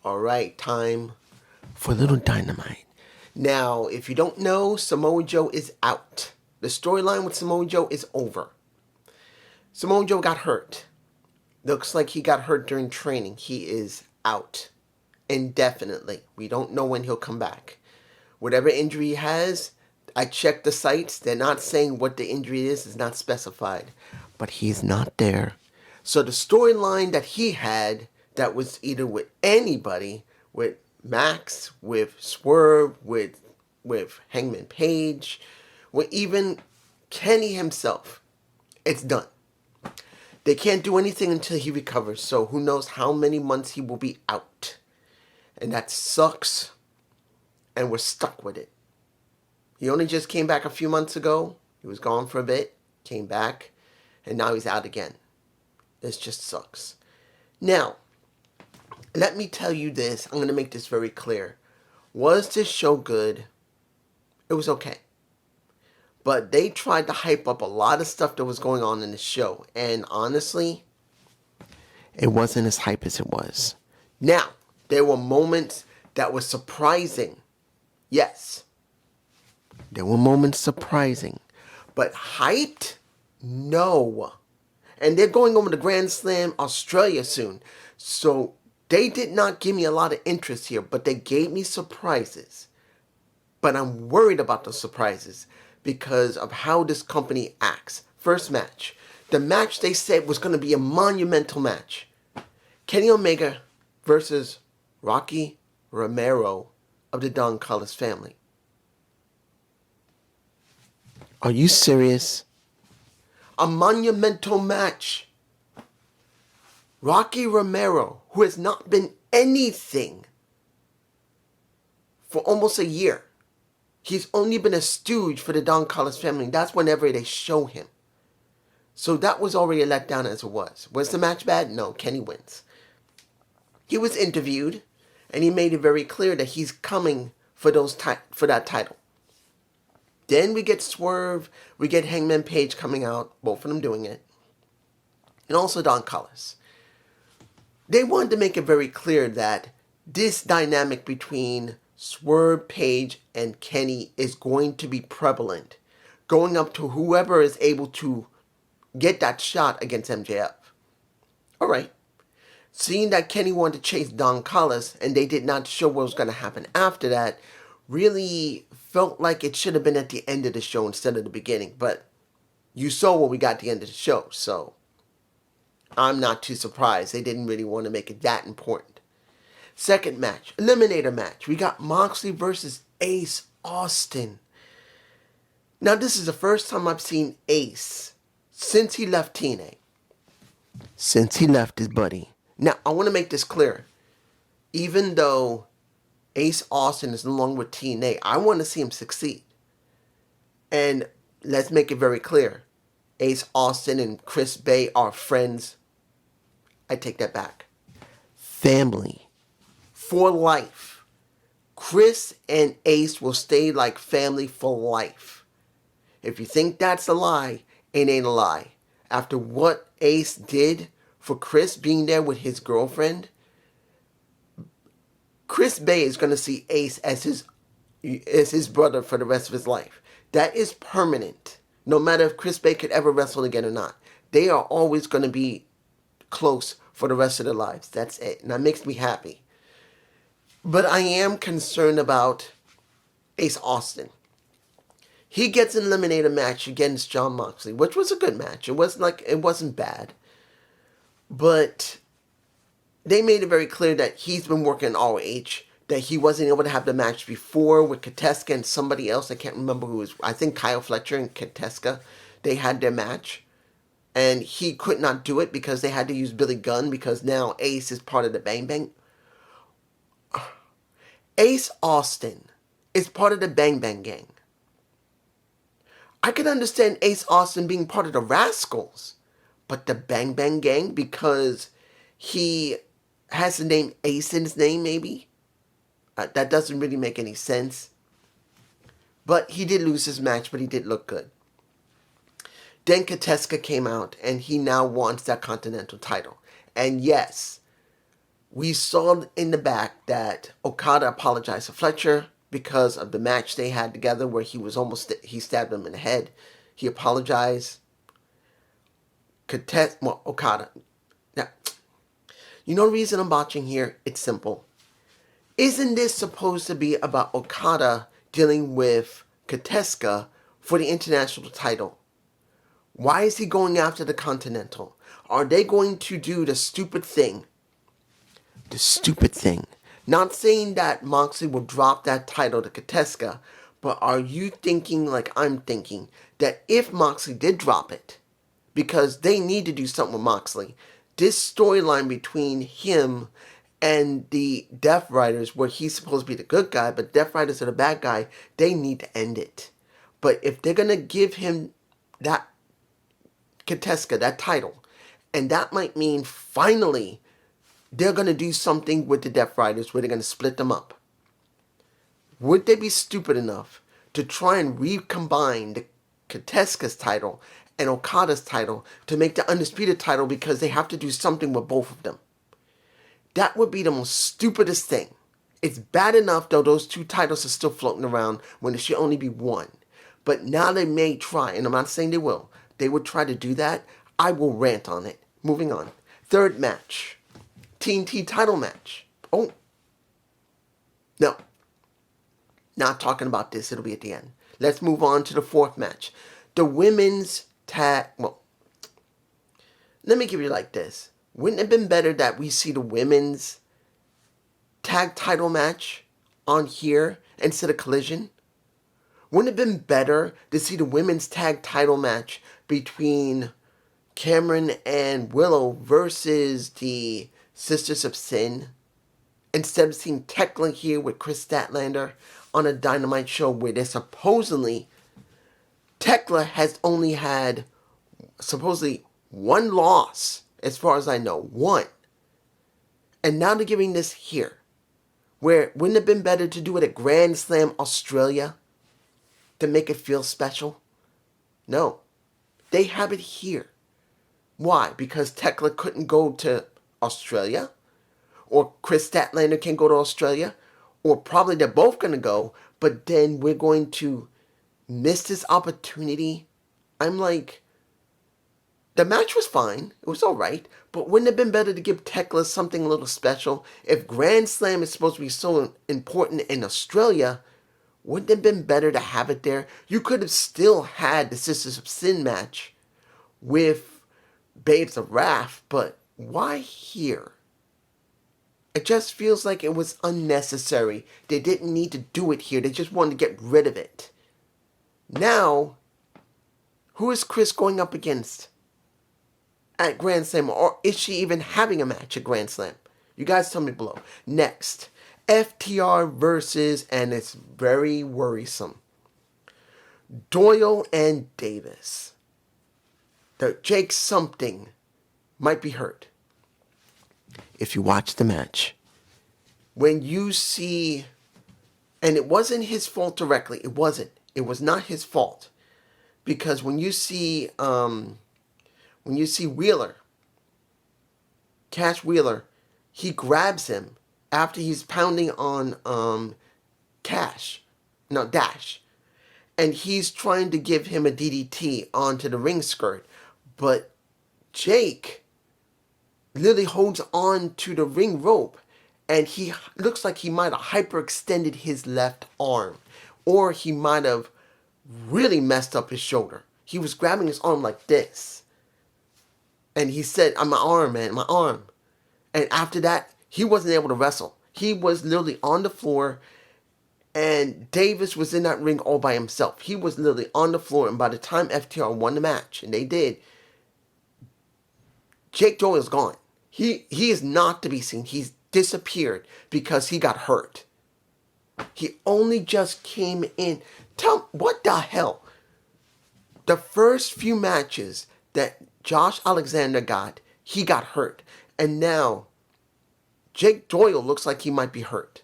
All right, time for a little Dynamite. Now, if you don't know, Samoa Joe is out. The storyline with Samoa Joe is over. Samoa Joe got hurt. Looks like he got hurt during training. He is out indefinitely. We don't know when he'll come back. Whatever injury he has, I checked the sites. They're not saying what the injury is. It's not specified. But he's not there. So the storyline that he had that was either with anybody, with Max, with Swerve, with Hangman Page, with even Kenny himself, it's done. They can't do anything until he recovers, so who knows how many months he will be out. And that sucks, and we're stuck with it. He only just came back a few months ago. He was gone for a bit, came back, and now he's out again. This just sucks. Now, let me tell you this. I'm going to make this very clear. Was this show good? It was okay. But they tried to hype up a lot of stuff that was going on in the show. And honestly, it wasn't as hype as it was. Now, there were moments that were surprising. Yes. There were moments surprising. But hyped? No. And they're going over to Grand Slam Australia soon. So they did not give me a lot of interest here, but they gave me surprises. But I'm worried about the surprises because of how this company acts. First match. The match they said was going to be a monumental match. Kenny Omega versus Rocky Romero of the Don Callis family. Are you serious? A monumental match. Rocky Romero, who has not been anything for almost a year. He's only been a stooge for the Don Callis family. That's whenever they show him. So that was already a letdown as it was. Was the match bad? No, Kenny wins. He was interviewed, and he made it very clear that he's coming for that title. Then we get Swerve, we get Hangman Page coming out, both of them doing it, and also Don Callis. They wanted to make it very clear that this dynamic between Swerve, Page, and Kenny is going to be prevalent, going up to whoever is able to get that shot against MJF. All right. Seeing that Kenny wanted to chase Don Callis, and they did not show what was going to happen after that, really felt like it should have been at the end of the show instead of the beginning. But you saw what we got at the end of the show, so I'm not too surprised. They didn't really want to make it that important. Second match, eliminator match. We got Moxley versus Ace Austin. Now, this is the first time I've seen Ace since he left TNA. Since he left his buddy. Now, I want to make this clear. Even though Ace Austin is no longer with TNA, I want to see him succeed. And let's make it very clear. Ace Austin and Chris Bay are friends. I take that back. Family. For life. Chris and Ace will stay like family for life. If you think that's a lie, it ain't a lie. After what Ace did for Chris being there with his girlfriend, Chris Bay is going to see Ace as his brother for the rest of his life. That is permanent. No matter if Chris Bay could ever wrestle again or not. They are always going to be close for the rest of their lives. That's it. And that makes me happy. But I am concerned about Ace Austin. He gets an eliminator match against Jon Moxley, which was a good match. It wasn't bad. But they made it very clear that he's been working in ROH, that he wasn't able to have the match before with Kateska and somebody else. I can't remember who was. I think Kyle Fletcher and Kateska, they had their match. And he could not do it because they had to use Billy Gunn because now Ace is part of the Bang Bang. Ace Austin is part of the Bang Bang gang. I can understand Ace Austin being part of the Rascals, but the Bang Bang gang, because he has the name Ace in his name, maybe? That doesn't really make any sense. But he did lose his match, but he did look good. Then Kateska came out, and he now wants that Continental title. And yes, We saw in the back that Okada apologized to Fletcher because of the match they had together where he stabbed him in the head. He apologized. Okada. Now, you know the reason I'm watching here? It's simple. Isn't this supposed to be about Okada dealing with Kateska for the international title? Why is he going after the Continental? Are they going to do the stupid thing? The stupid thing. Not saying that Moxley will drop that title to Kateska, but are you thinking like I'm thinking that if Moxley did drop it, because they need to do something with Moxley, this storyline between him and the Death Riders, where he's supposed to be the good guy, but Death Riders are the bad guy, they need to end it. But if they're going to give him that Kateska, that title, and that might mean finally they're going to do something with the Death Riders where they're going to split them up. Would they be stupid enough to try and recombine the Kateska's title and Okada's title to make the Undisputed title because they have to do something with both of them? That would be the most stupidest thing. It's bad enough though those two titles are still floating around when there should only be one. But now they may try, and I'm not saying they will. They would try to do that. I will rant on it. Moving on. Third match. TNT title match. Oh. No. Not talking about this. It'll be at the end. Let's move on to the fourth match. The women's tag... Well, let me give you like this. Wouldn't it have been better that we see the women's tag title match on here instead of Collision? Wouldn't it have been better to see the women's tag title match between Cameron and Willow versus the Sisters of Sin instead of seeing Tekla here with Chris Statlander on a Dynamite show where they're supposedly... Tekla has only had supposedly one loss, as far as I know. One. And now they're giving this here. Where wouldn't it have been better to do it at Grand Slam Australia to make it feel special? No. They have it here. Why? Because Tekla couldn't go to Australia? Or Chris Statlander can't go to Australia? Or probably they're both going to go, but then we're going to miss this opportunity? I'm like, the match was fine. It was alright. But wouldn't it have been better to give Tekla something a little special? If Grand Slam is supposed to be so important in Australia, wouldn't it have been better to have it there? You could have still had the Sisters of Sin match with Babes of Wrath, but why here? It just feels like it was unnecessary. They didn't need to do it here. They just wanted to get rid of it. Now, who is Chris going up against at Grand Slam? Or is she even having a match at Grand Slam? You guys tell me below. Next, FTR versus, and it's very worrisome, Doyle and Davis. The Jake something might be hurt. If you watch the match, when you see, and it wasn't his fault directly, it wasn't. It was not his fault. Because when you see Wheeler, Cash Wheeler, he grabs him after he's pounding on Dash. And he's trying to give him a DDT onto the ring skirt. But Jake literally holds on to the ring rope. And he looks like he might have hyperextended his left arm. Or he might have really messed up his shoulder. He was grabbing his arm like this. And he said, my arm, man, my arm. And after that, he wasn't able to wrestle. He was literally on the floor. And Davis was in that ring all by himself. He was literally on the floor. And by the time FTR won the match, and they did, Jake Doyle's gone. He is not to be seen. He's disappeared because he got hurt. He only just came in. What the hell? The first few matches that Josh Alexander got, he got hurt. And now, Jake Doyle looks like he might be hurt.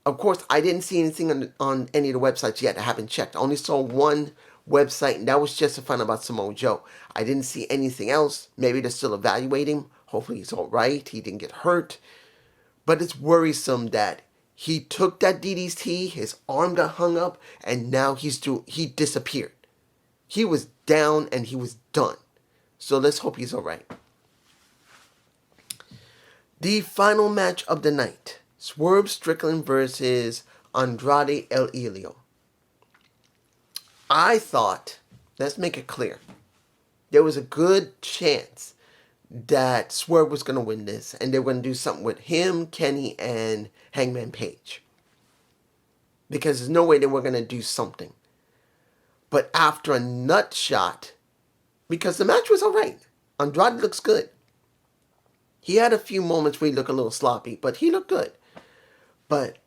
Of course, I didn't see anything on any of the websites yet. I haven't checked. I only saw one website, and that was just to find out about Samoa Joe. I didn't see anything else. Maybe they're still evaluating him. Hopefully he's all right. He didn't get hurt. But it's worrisome that he took that DDT, his arm got hung up, and now he disappeared. He was down and he was done. So let's hope he's alright. The final match of the night. Swerve Strickland versus Andrade El Idolo. I thought, let's make it clear, there was a good chance that Swerve was going to win this, and they were going to do something with him, Kenny, and Hangman Page. Because there's no way they were going to do something. But after a nut shot, because the match was alright, Andrade looks good. He had a few moments where he looked a little sloppy, but he looked good. But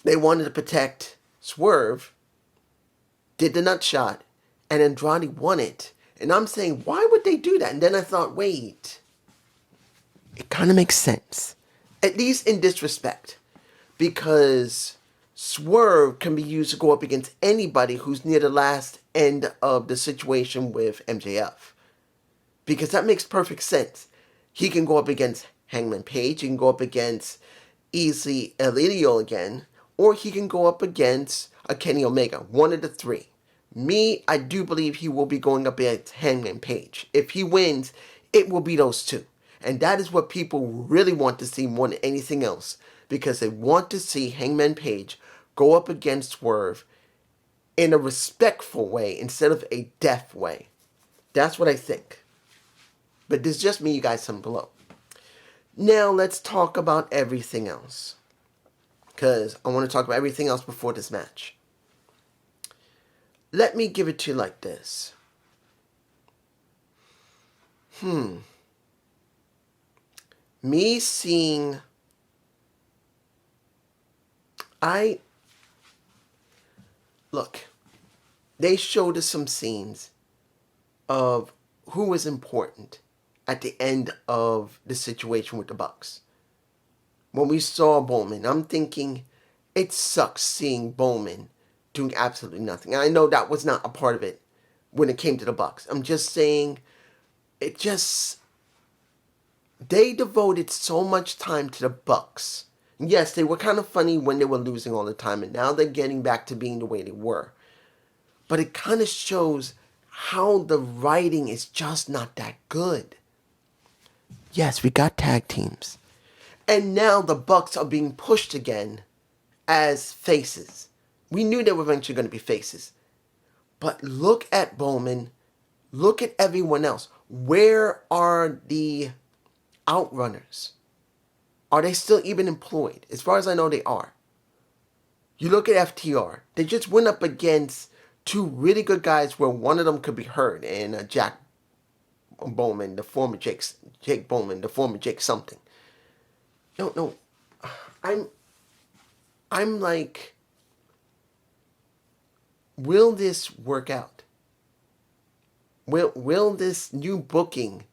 they wanted to protect Swerve, did the nut shot, and Andrade won it. And I'm saying, why would they do that? And then I thought, wait, it kind of makes sense. At least in this respect. Because Swerve can be used to go up against anybody who's near the last end of the situation with MJF. Because that makes perfect sense. He can go up against Hangman Page, he can go up against easily El Idolo again, or he can go up against a Kenny Omega, one of the three. Me, I do believe he will be going up against Hangman Page. If he wins, it will be those two. And that is what people really want to see more than anything else. Because they want to see Hangman Page go up against Swerve in a respectful way instead of a death way. That's what I think. But this is just me, you guys, some below. Now let's talk about everything else. Because I want to talk about everything else before this match. Let me give it to you like this. Me seeing... Look, they showed us some scenes of who was important at the end of the situation with the Bucks. When we saw Bowman, I'm thinking, it sucks seeing Bowman doing absolutely nothing. And I know that was not a part of it when it came to the Bucks. I'm just saying, they devoted so much time to the Bucks. Yes, they were kind of funny when they were losing all the time, and now they're getting back to being the way they were. But it kind of shows how the writing is just not that good. Yes, we got tag teams. And now the Bucks are being pushed again as faces. We knew they were eventually going to be faces. But look at Bowman. Look at everyone else. Where are the Outrunners? Are they still even employed? As far as I know, they are. You look at FTR. They just went up against two really good guys where one of them could be hurt. And Jack Bowman, the former Jake Bowman, the former Jake something. No. I'm like, will this work out? Will this new booking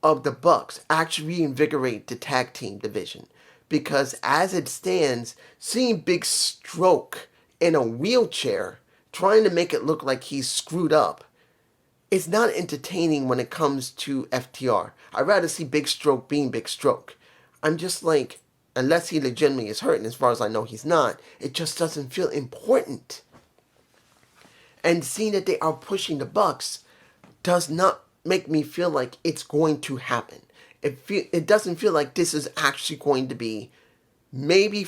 of the Bucks actually reinvigorate the tag team division? Because as it stands, seeing Big Stroke in a wheelchair trying to make it look like he's screwed up, it's not entertaining when it comes to FTR. I'd rather see Big Stroke being Big Stroke. I'm just like, unless he legitimately is hurt, and as far as I know he's not, it just doesn't feel important. And seeing that they are pushing the Bucks does not make me feel like it's going to happen. It doesn't feel like this is actually going to be, maybe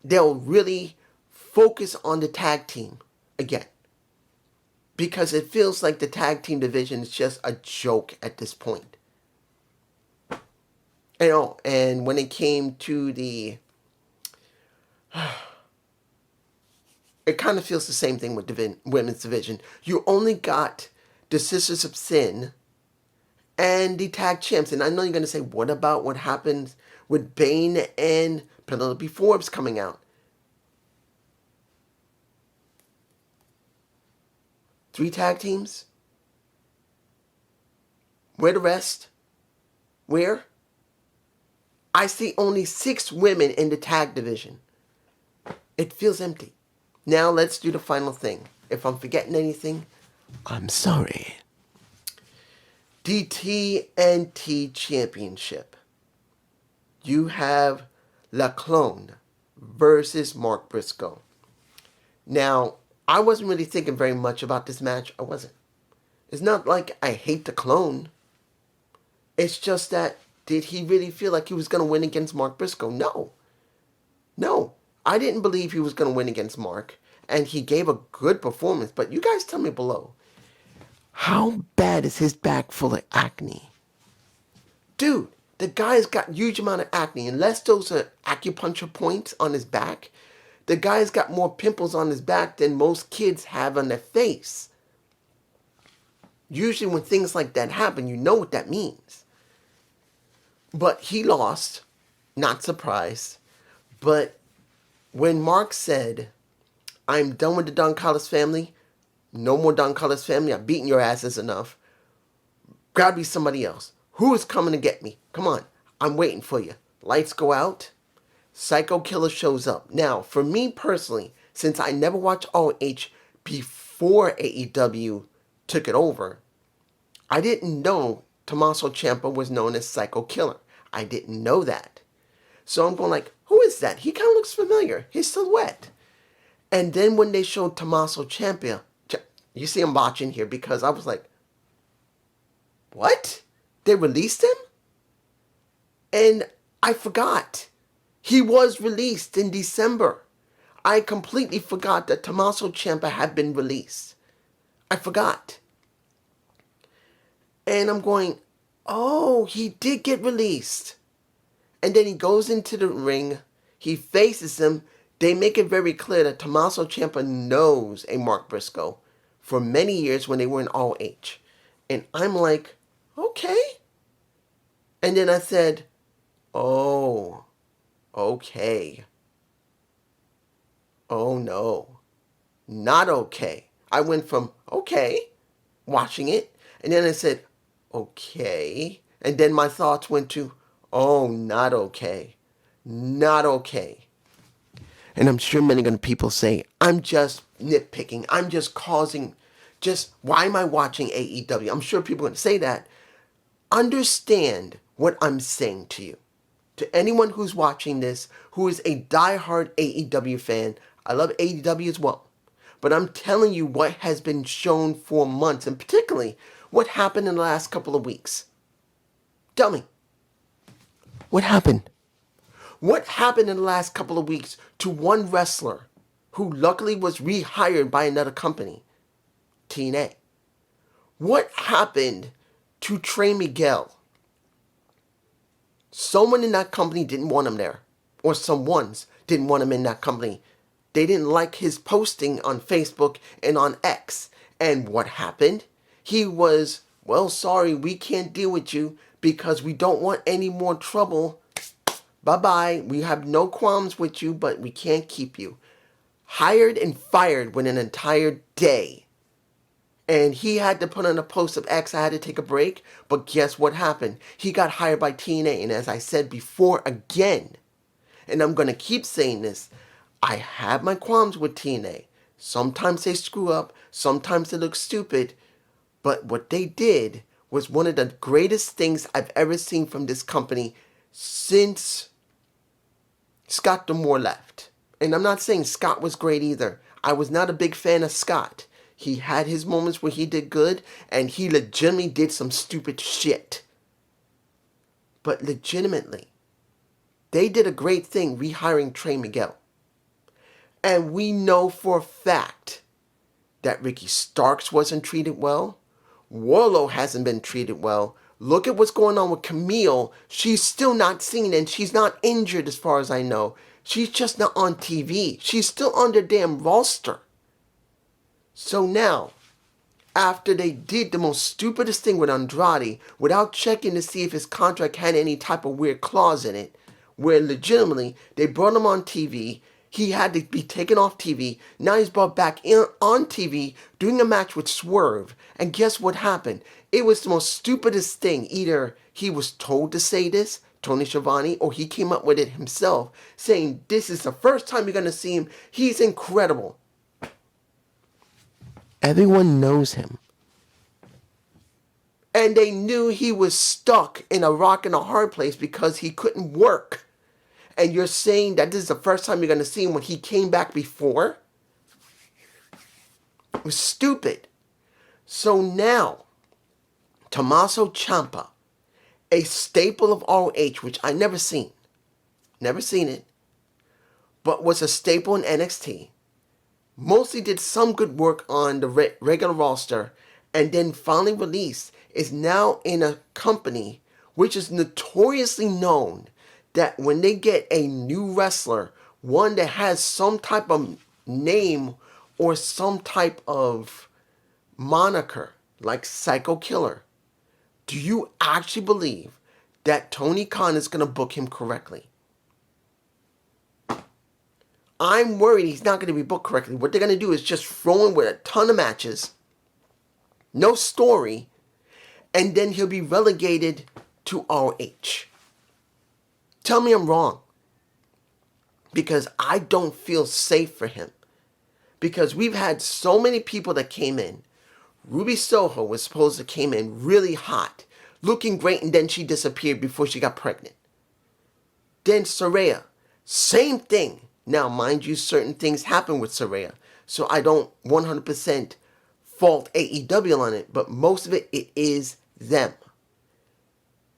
they'll really focus on the tag team again. Because it feels like the tag team division is just a joke at this point. And when it came to the... It kind of feels the same thing with the women's division. You only got the Sisters of Sin and the tag champs. And I know you're going to say, what about what happens with Bane and Penelope Forbes coming out? 3 tag teams? Where the rest? Where? I see only 6 women in the tag division. It feels empty. Now let's do the final thing. If I'm forgetting anything, I'm sorry. The TNT Championship. you have La Clone versus Mark Briscoe. Now, I wasn't really thinking very much about this match. I wasn't. It's not like I hate the Clone. It's just that, did he really feel like he was going to win against Mark Briscoe? No. No. I didn't believe he was going to win against Mark. And he gave a good performance. But you guys tell me below. How bad is his back full of acne? Dude, the guy's got huge amount of acne. Unless those are acupuncture points on his back, the guy's got more pimples on his back than most kids have on their face. Usually when things like that happen, you know what that means. But he lost. Not surprised. But when Mark said, I'm done with the Don Callis family, no more Don Callis family, I've beaten your asses enough, grab me somebody else. Who is coming to get me? Come on, I'm waiting for you. Lights go out. Psycho Killer shows up. Now, for me personally, since I never watched ROH before AEW took it over, I didn't know Tommaso Ciampa was known as Psycho Killer. I didn't know that. So I'm going like, who is that? He kind of looks familiar. His silhouette. And then when they showed Tommaso Ciampa, you see I'm watching here because I was like, what? They released him? And I forgot. He was released in December. I completely forgot that Tommaso Ciampa had been released. I forgot. And I'm going, oh, he did get released. And then he goes into the ring. He faces him. They make it very clear that Tommaso Ciampa knows a Mark Briscoe for many years when they were in ROH. And I'm like, okay. And then I said, oh, okay. Oh no, not okay. I went from okay, watching it, and then I said, okay. And then my thoughts went to, oh, not okay. Not okay. And I'm sure many people say, I'm just nitpicking. I'm just why am I watching AEW? I'm sure people are going to say that. Understand what I'm saying to you. To anyone who's watching this, who is a diehard AEW fan, I love AEW as well. But I'm telling you what has been shown for months, and particularly what happened in the last couple of weeks. Tell me. What happened? What happened in the last couple of weeks to one wrestler who luckily was rehired by another company, TNA? What happened to Trey Miguel? Someone in that company didn't want him there. Or someone's didn't want him in that company. They didn't like his posting on Facebook and on X. And what happened? He was, well, sorry, we can't deal with you because we don't want any more trouble. Bye-bye. We have no qualms with you, but we can't keep you. Hired and fired within an entire day. And he had to put on a post of X, I had to take a break. But guess what happened? He got hired by TNA. And as I said before, again, and I'm going to keep saying this, I have my qualms with TNA. Sometimes they screw up. Sometimes they look stupid. But what they did was one of the greatest things I've ever seen from this company since Scott D'Amore left. And I'm not saying Scott was great either. I was not a big fan of Scott. He had his moments where he did good, and he legitimately did some stupid shit. But legitimately, they did a great thing rehiring Trey Miguel. And we know for a fact that Ricky Starks wasn't treated well. Warlow hasn't been treated well. Look at what's going on with Camille. She's still not seen, and she's not injured as far as I know. She's just not on TV. She's still on their damn roster. So now, after they did the most stupidest thing with Andrade, without checking to see if his contract had any type of weird clause in it, where legitimately they brought him on TV, he had to be taken off TV, now he's brought back on TV, doing a match with Swerve, and guess what happened? It was the most stupidest thing. Either he was told to say this, Tony Schiavone, or he came up with it himself, saying this is the first time you're going to see him, he's incredible. Everyone knows him. And they knew he was stuck in a rock and a hard place because he couldn't work. And you're saying that this is the first time you're going to see him when he came back before? It was stupid. So now, Tommaso Ciampa, a staple of ROH, which I never seen it, but was a staple in NXT, mostly did some good work on the regular roster, and then finally released, is now in a company which is notoriously known that when they get a new wrestler, one that has some type of name or some type of moniker, like Psycho Killer, do you actually believe that Tony Khan is going to book him correctly? I'm worried he's not going to be booked correctly. What they're going to do is just throw him with a ton of matches, no story, and then he'll be relegated to ROH. Tell me I'm wrong. Because I don't feel safe for him. Because we've had so many people that came in. Ruby Soho was supposed to came in really hot, looking great, and then she disappeared before she got pregnant. Then Saraya, same thing. Now, mind you, certain things happen with Saraya, so I don't 100% fault AEW on it, but most of it is them.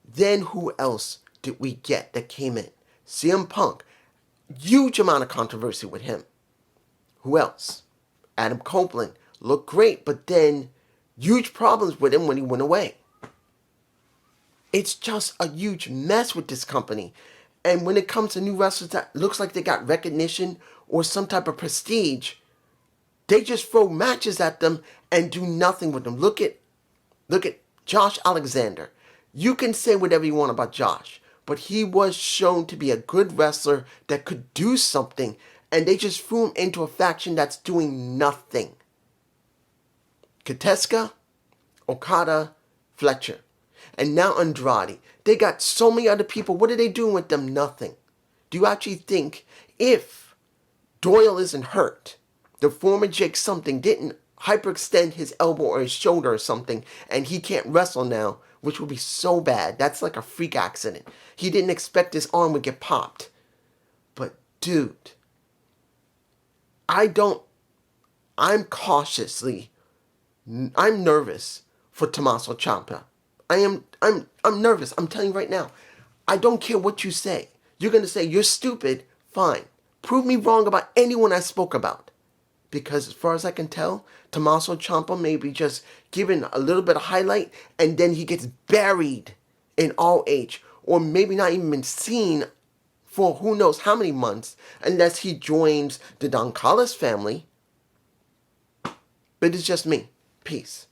Then who else did we get that came in? CM Punk. Huge amount of controversy with him. Who else? Adam Copeland. Looked great, but then huge problems with him when he went away. It's just a huge mess with this company. And when it comes to new wrestlers that looks like they got recognition or some type of prestige, they just throw matches at them and do nothing with them. Look at Josh Alexander. You can say whatever you want about Josh, but he was shown to be a good wrestler that could do something, and they just threw him into a faction that's doing nothing. Kateska, Okada, Fletcher, and now Andrade. They got so many other people. What are they doing with them? Nothing. Do you actually think if Doyle isn't hurt, the former Jake something didn't hyperextend his elbow or his shoulder or something, and he can't wrestle now, which would be so bad. That's like a freak accident. He didn't expect his arm would get popped. But dude, I'm nervous for Tommaso Ciampa. I'm nervous. I'm telling you right now. I don't care what you say. You're going to say you're stupid. Fine. Prove me wrong about anyone I spoke about. Because as far as I can tell, Tommaso Ciampa may be just given a little bit of highlight and then he gets buried in ROH, or maybe not even been seen for who knows how many months unless he joins the Don Callis family. But it's just me. Peace.